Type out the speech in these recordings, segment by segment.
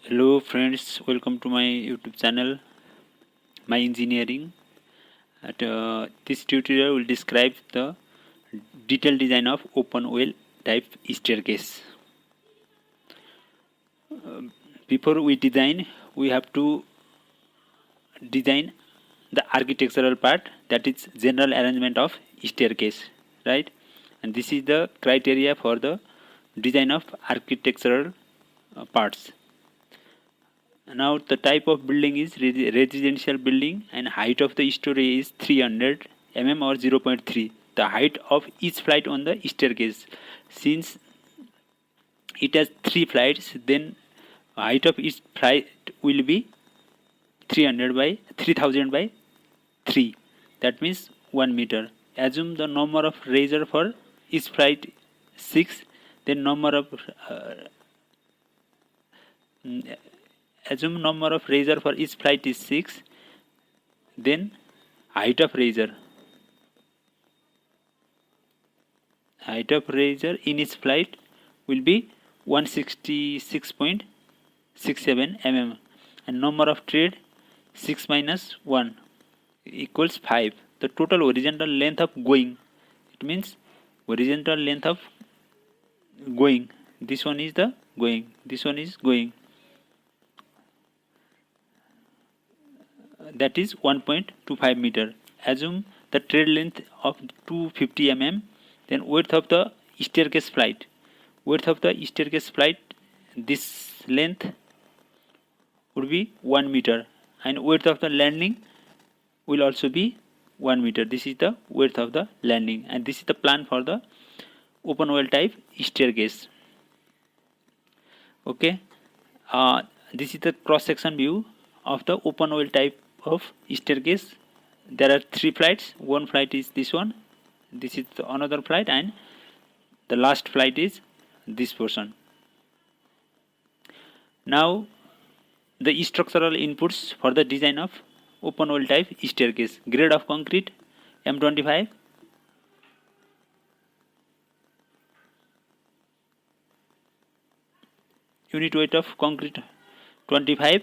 Hello friends, welcome to my YouTube channel, My Engineering. This tutorial will describe the detailed design of open well type staircase. Before we design, we have to design the architectural part, that is general arrangement of staircase, right? And this is the criteria for the design of architectural parts. Now the type of building is residential building and height of the story is 300 mm or 0.3. The height of each flight on the staircase, since it has 3 flights, then height of each flight will be 300 by 3000 by 3, that means 1 meter. Assume the number of raiser for each flight 6, then assume number of raiser for each flight is 6, then height of raiser in each flight will be 166.67 mm, and number of tread 6 minus 1 equals 5. The total horizontal length of going, it means horizontal length of going, this one is the going, this one is going, that is 1.25 meter. Assume the tread length of 250 mm, then width of the staircase flight. This length would be 1 meter, and width of the landing will also be 1 meter. This is the width of the landing, and this is the plan for the open well type staircase. Okay, this is the cross section view of the open well type of staircase. There are 3 flights. One flight is this one, this is another flight, and the last flight is this portion. Now the structural inputs for the design of open well type staircase. Grade of concrete M25, unit weight of concrete 25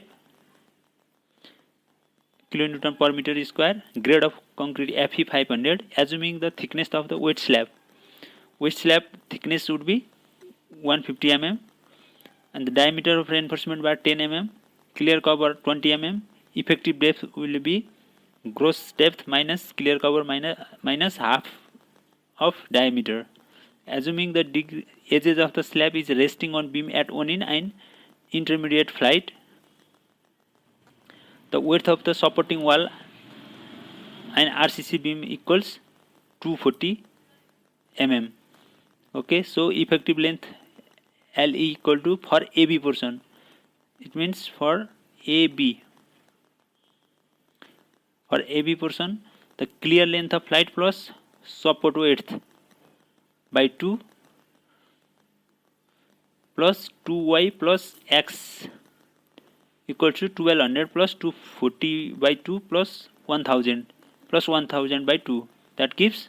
kilonewton per meter square. Grade of concrete Fe 500. Assuming the thickness of the wet slab thickness would be 150 mm, and the diameter of reinforcement bar 10 mm, clear cover 20 mm. Effective depth will be gross depth minus clear cover minus half of diameter. Assuming the edges of the slab is resting on beam at one end and intermediate flight, the width of the supporting wall and RCC beam equals 240 mm. Okay, so effective length LE equal to, for AB portion, it means for AB portion, the clear length of flight plus support width by 2 plus 2y plus x equal to 1200 plus 240 by 2 plus 1000 by 2, that gives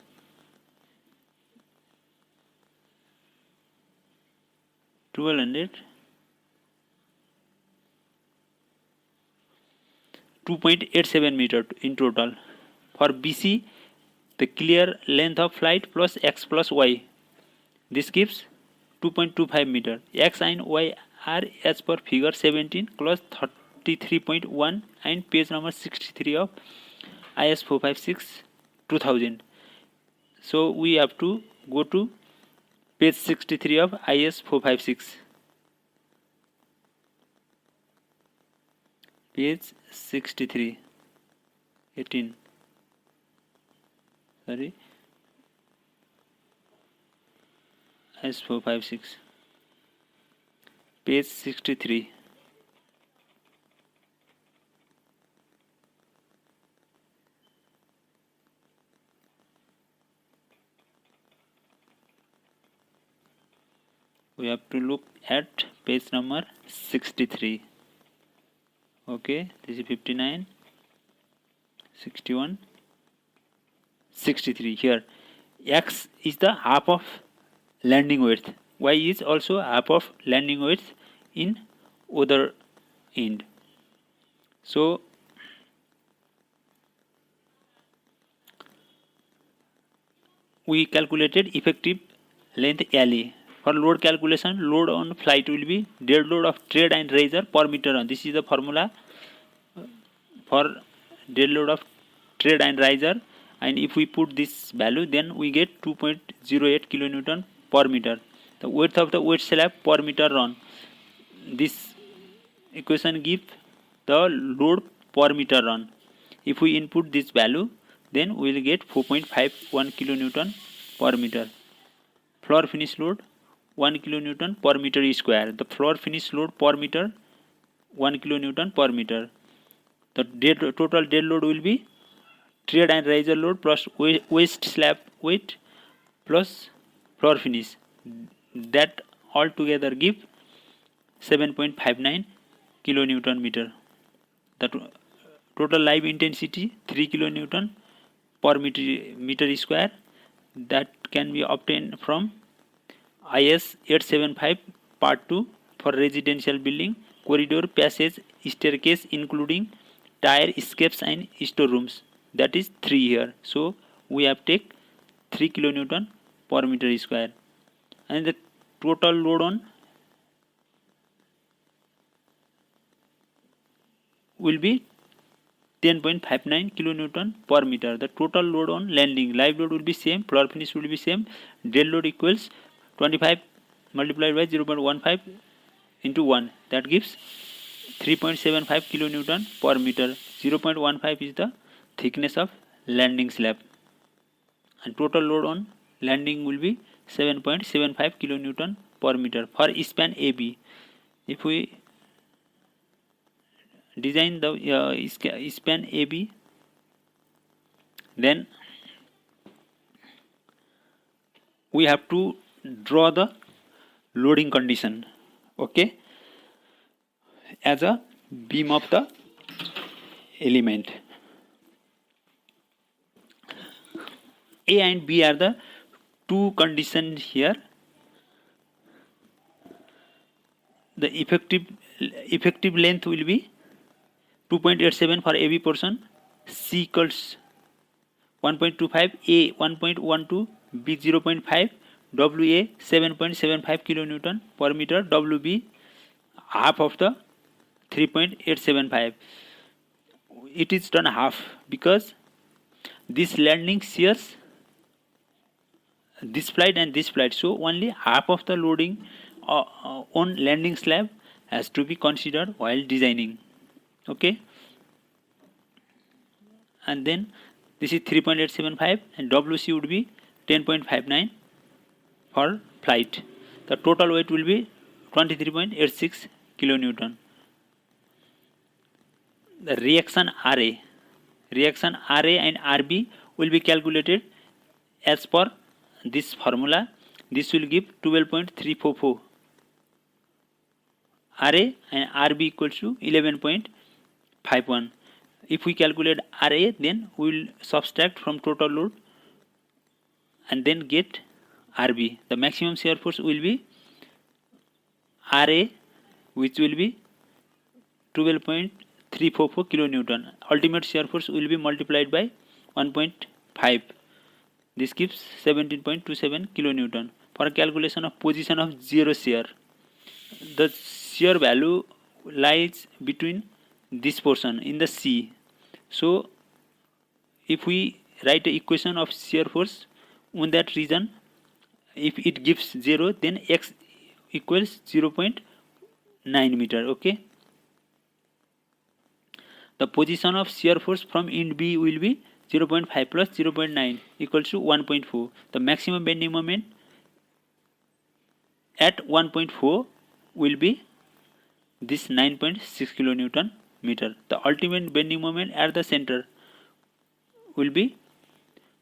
1200, 2.87 meter in total. For BC, the clear length of flight plus x plus y, this gives 2.25 meter. X and y are as per figure 17 clause 33.1 and page number 63 of IS 456 2000. So we have to go to page 63 of IS 456. Page 63, 18. Sorry. IS 456. Page 63. We have to look at page number 63. Okay, this is 59, 61, 63. Here x is the half of landing width, y is also half of landing width in other end. So we calculated effective length LA. For load calculation, load on flight will be dead load of tread and riser per meter run. This is the formula for dead load of tread and riser, and if we put this value, then we get 2.08 kilonewton per meter. The width of the weight slab per meter run. This equation gives the load per meter run. If we input this value, then we will get 4.51 kilonewton per meter. Floor finish load 1 kilonewton per meter square. The floor finish load per meter 1 kilonewton per meter. The total dead load will be tread and riser load plus waist slab weight plus floor finish. That all together give 7.59 kilonewton meter. The total live intensity 3 kilonewton per meter square. That can be obtained from IS 875 part 2 for residential building, corridor, passage, staircase including tire escapes and storerooms. That is 3 here. So we have take 3 kilonewton per meter square, and the total load on will be 10.59 kilonewton per meter. The total load on landing, live load will be same, floor finish will be same. Dead load equals 25 multiplied by 0.15 into 1. That gives 3.75 kilonewton per meter. 0.15 is the thickness of landing slab, and total load on landing will be 7.75 kilonewton per meter for span AB. If we design the span AB, then we have to draw the loading condition, okay, as a beam of the element. A and B are the two conditions here. The effective length will be 2.87 for AB portion, C equals 1.25, A 1.12, B 0.5, WA 7.75 kilonewton per meter, WB half of the 3.875. It is done half because this landing shears this flight and this flight, so only half of the loading on landing slab has to be considered while designing, okay. And then this is 3.875 and WC would be 10.59 for flight. The total weight will be 23.86 kilonewton. The reaction RA and RB will be calculated as per this formula. This will give 12.344 RA and RB equals to 11.51. If we calculate RA, then we will subtract from total load and then get RB. The maximum shear force will be RA, which will be 12.344 kilonewton. Ultimate shear force will be multiplied by 1.5. This gives 17.27 kilonewton. For calculation of position of zero shear, the shear value lies between this portion in the C. So if we write the equation of shear force on that region, if it gives 0, then x equals 0.9 meter, okay. The position of shear force from end B will be 0.5 plus 0.9 equals to 1.4. The maximum bending moment at 1.4 will be this 9.6 kilonewton meter. The ultimate bending moment at the center will be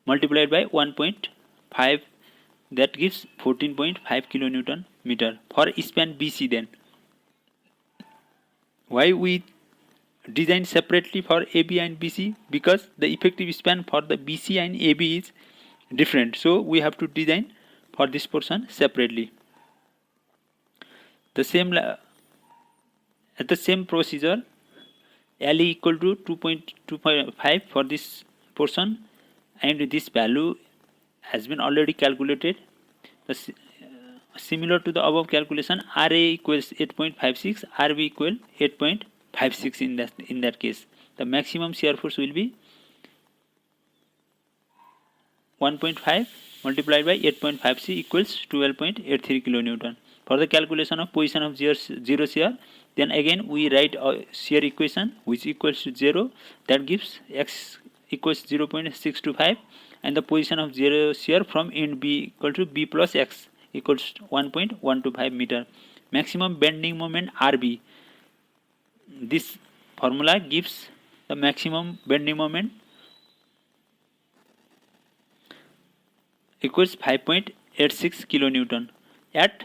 multiplied by 1.5, that gives 14.5 kilonewton meter for span BC. Then why we design separately for AB and BC? Because the effective span for the BC and AB is different, so we have to design for this portion separately. The same At the same procedure, LE equal to 2.25 for this portion, and this value has been already calculated. Similar to the above calculation, RA equals 8.56, RB equal 8.56 in that case. The maximum shear force will be 1.5 multiplied by 8.56 equals 12.83 kilonewton. For the calculation of position of zero shear, then again we write a shear equation which equals to 0, that gives x equals 0.625, and the position of zero shear from end B equal to B plus x equals 1.125 meter. Maximum bending moment RB. This formula gives the maximum bending moment equals 5.86 kilonewton at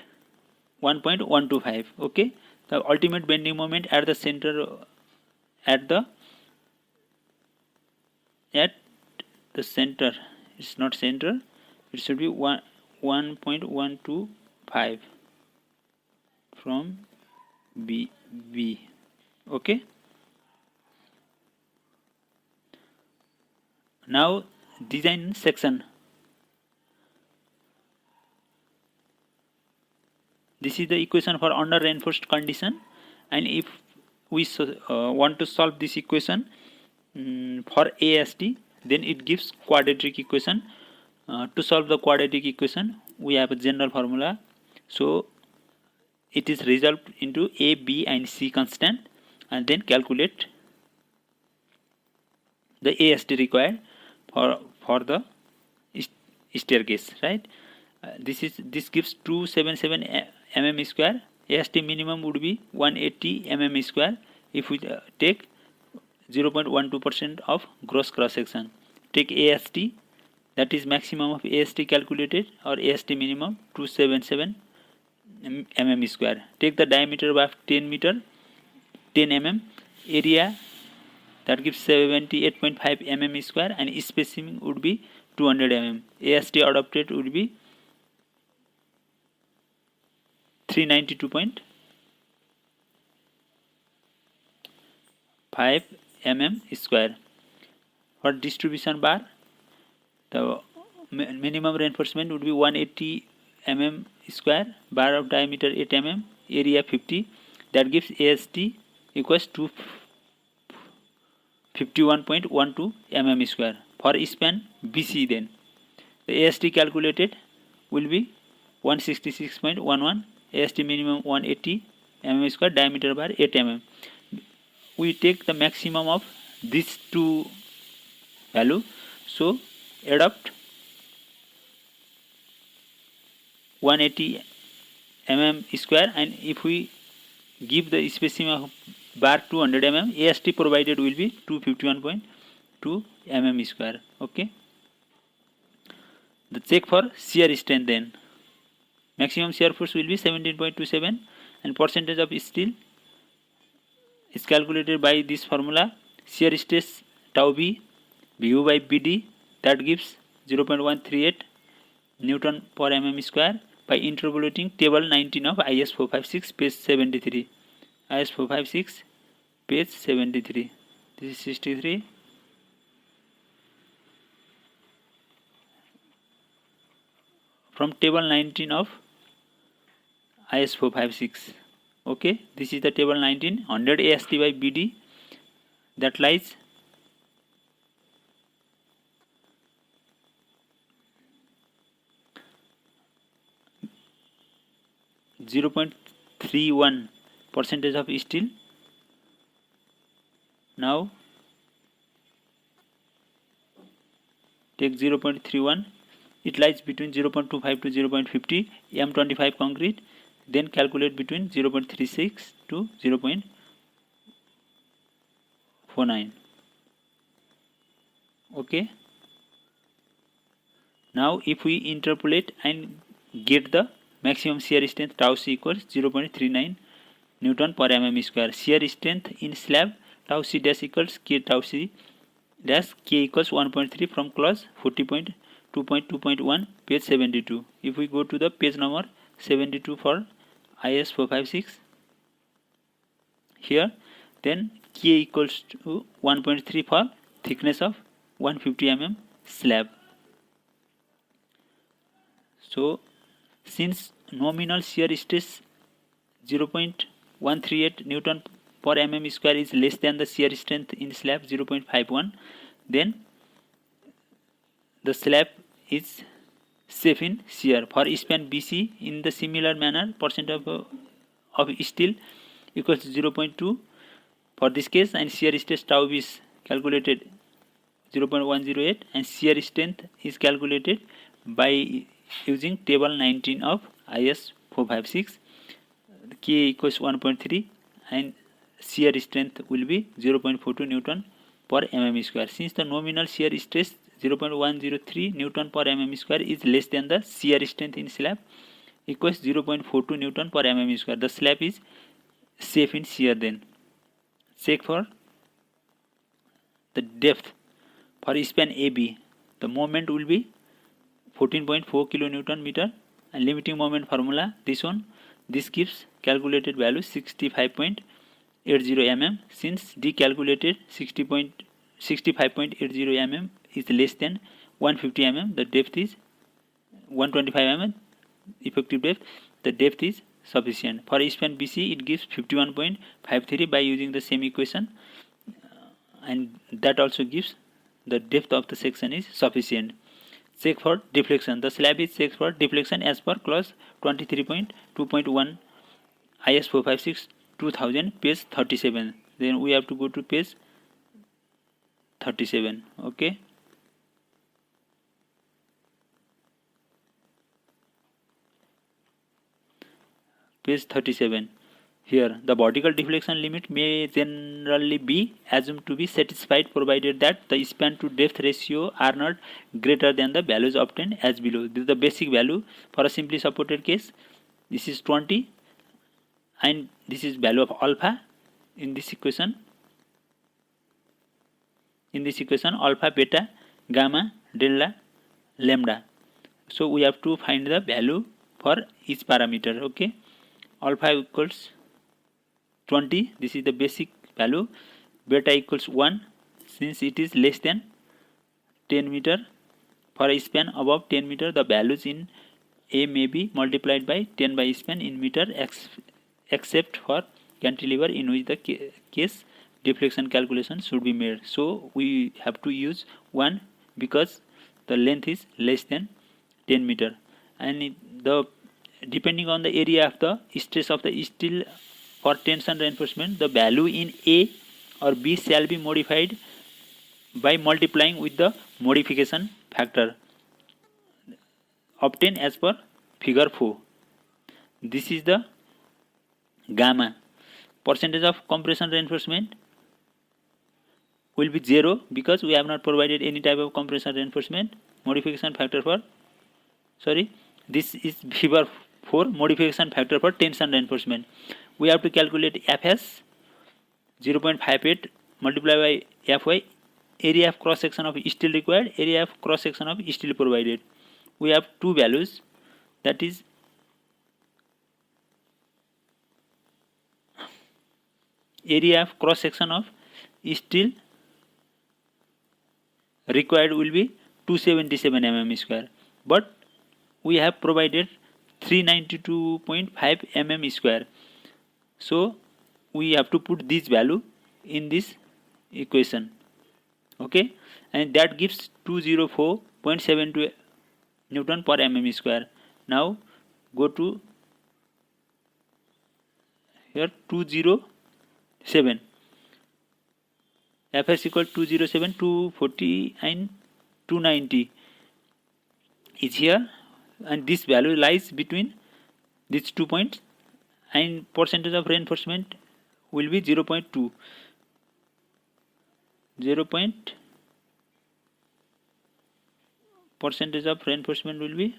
1.125. Okay, the ultimate bending moment at the center, at the center, it's not center, it should be 1.125 from B. Okay, now design section. This is the equation for under reinforced condition, and if we want to solve this equation for AST, then it gives quadratic equation. To solve the quadratic equation, we have a general formula. So it is resolved into A, B and C constant, and then calculate the AST required for the staircase, right? This gives 277 mm square. AST minimum would be 180 mm square if we take 0.12% of gross cross section. Take AST, that is maximum of AST calculated, or AST minimum 277 mm square. Take the diameter of 10 mm, area that gives 78.5 mm square, and spacing would be 200 mm. AST adopted would be 392.5 mm square. For distribution bar, the minimum reinforcement would be 180 mm square, bar of diameter 8 mm, area 50, that gives AST equals to 51.12 mm square. For span BC, then the AST calculated will be 166.11, AST minimum 180 mm square, diameter bar 8 mm. We take the maximum of these two value, so adopt 180 mm square, and if we give the spacing of bar 200 mm, AST provided will be 251.2 mm square. Okay, the check for shear strength, then maximum shear force will be 17.27, and percentage of steel is calculated by this formula: shear stress tau B VU by BD, that gives 0.138 Newton per mm square, by interpolating table 19 of IS 456 page 73. IS 456 page 73. This is 63. From table 19 of IS 456. Okay, this is the table 19. 100 AST by BD, that lies 0.31 percentage of steel. Now take 0.31, it lies between 0.25 to 0.50 M25 concrete, then calculate between 0.36 to 0.49. Okay, now if we interpolate and get the maximum shear strength, tau C equals 0.39 Newton per mm square. Shear strength in slab, tau C dash equals K tau C dash, K equals 1.3 from clause 40.2.2.1 page 72. If we go to the page number 72 for IS 456, here. Then K equals to 1.3 for thickness of 150 mm slab. So since nominal shear stress 0.138 Newton per mm square is less than the shear strength in slab 0.51, then the slab is safe in shear. For span BC, in the similar manner, percent of steel equals to 0.2 for this case, and shear stress tau is calculated 0.108, and shear strength is calculated by using table 19 of IS 456. K equals 1.3 and shear strength will be 0.42 Newton per mm square. Since the nominal shear stress 0.103 Newton per mm square is less than the shear strength in slab equals 0.42 Newton per mm square. The slab is safe in shear. Then check for the depth. For span AB, the moment will be 14.4 kilonewton meter, and limiting moment formula this one. This gives calculated value 65.80 mm. Since D calculated 65.80 mm is less than 150 mm, the depth is 125 mm effective depth. The depth is sufficient. For span BC, it gives 51.53 by using the same equation, and that also gives the depth of the section is sufficient. Check for deflection. The slab is checked for deflection as per clause 23.2.1 IS 456 2000 page 37. Then we have to go to page 37. Okay. Page 37. Here, the vertical deflection limit may generally be assumed to be satisfied provided that the span to depth ratio are not greater than the values obtained as below. This is the basic value for a simply supported case. This is 20 and this is value of alpha in this equation. In this equation, alpha, beta, gamma, delta, lambda. So we have to find the value for each parameter. Okay, alpha equals 20, this is the basic value. Beta equals 1 since it is less than 10 meter. For a span above 10 meter, the values in A may be multiplied by 10 by span in meter, except for cantilever, in which the case deflection calculation should be made. So we have to use 1 because the length is less than 10 meter, and the depending on the area of the stress of the steel for tension reinforcement, the value in A or B shall be modified by multiplying with the modification factor obtained as per figure 4. This is the gamma. Percentage of compression reinforcement will be 0 because we have not provided any type of compression reinforcement. Modification factor for, this is figure 4, modification factor for tension reinforcement. We have to calculate Fs 0.58 multiplied by Fy, area of cross section of steel required, area of cross section of steel provided. We have two values, that is area of cross section of steel required will be 277 mm square, but we have provided 392.5 mm square. So we have to put this value in this equation. Okay, and that gives 204.72 Newton per mm square. Now go to here 207. Fs equal 207, 240 and 290 is here, and this value lies between these 2 points, and percentage of reinforcement will be 0.2. Percentage of reinforcement will be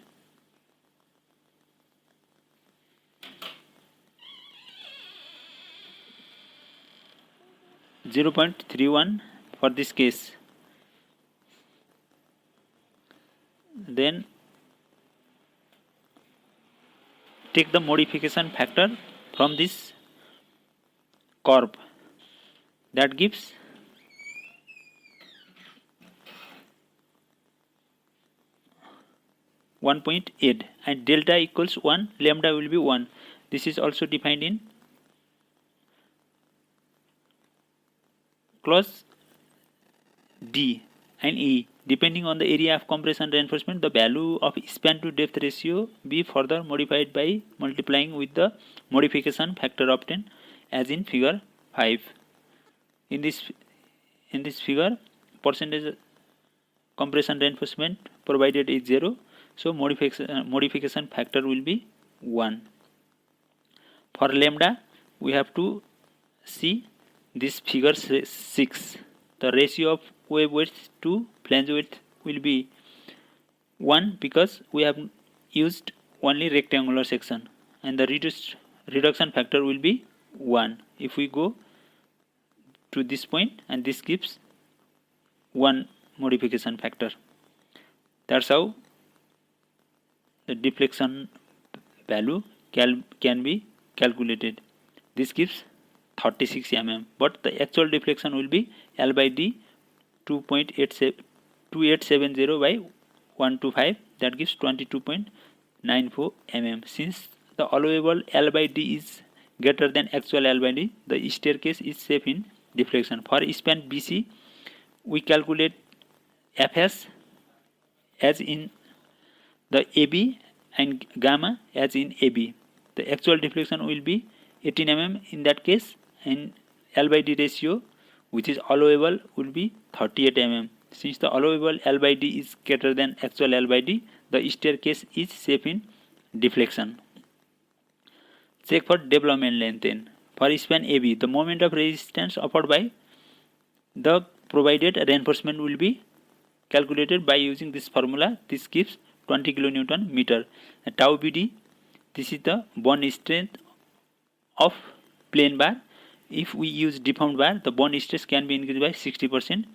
0.31 for this case. Then take the modification factor from this curve. that gives 1.8, and delta equals 1, lambda will be 1. This is also defined in clause D and E. Depending on the area of compression reinforcement, the value of span to depth ratio be further modified by multiplying with the modification factor obtained as in figure 5. In this figure, percentage compression reinforcement provided is 0, so modification factor will be 1. For lambda, we have to see this figure 6. The ratio of wave width to flange width will be 1 because we have used only rectangular section, and the reduction factor will be 1. If we go to this point, and this gives 1 modification factor. That's how the deflection value can be calculated. This gives 36 mm, but the actual deflection will be L by D 2870 by 125, that gives 22.94 mm. Since the allowable L by D is greater than actual L by D, the staircase is safe in deflection. For span BC, we calculate Fs as in the AB and gamma as in AB. The actual deflection will be 18 mm in that case, and L by D ratio, which is allowable, will be 38 mm. Since the allowable L by D is greater than actual L by D, the staircase is safe in deflection. Check for development length then. For span AB, the moment of resistance offered by the provided reinforcement will be calculated by using this formula. This gives 20 kN meter. And tau BD, this is the bond strength of plain bar. If we use deformed bar, the bond stress can be increased by 60%,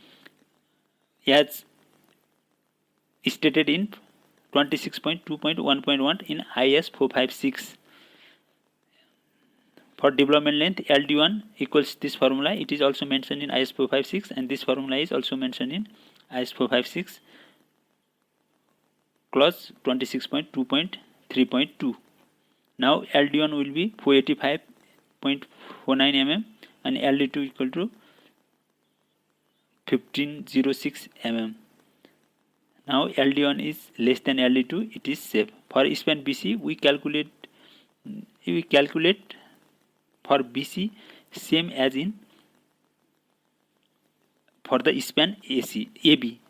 as stated in 26.2.1.1 in IS 456. For development length, LD1 equals this formula. It is also mentioned in IS 456, and this formula is also mentioned in IS 456 clause 26.2.3.2. Now LD1 will be 485.49 mm and LD2 equal to 1506 mm. Now LD1 is less than LD2, it is safe. For span BC, we calculate for BC same as in for the span AB.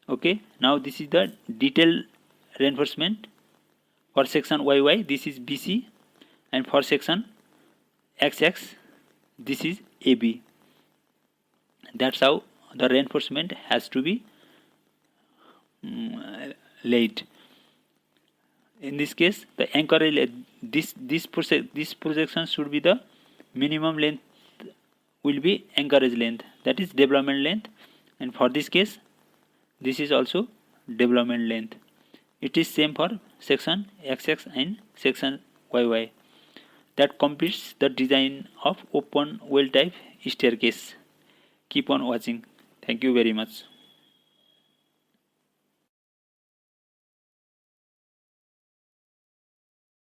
Okay, now this is the detailed reinforcement. For section YY, this is BC, and for section XX, this is AB. That's how the reinforcement has to be laid. In this case, the anchorage, this projection should be the minimum length, will be anchorage length, that is development length, and for this case, this is also development length. It is same for section XX and section YY. That completes the design of open well type staircase. Keep on watching. Thank you very much.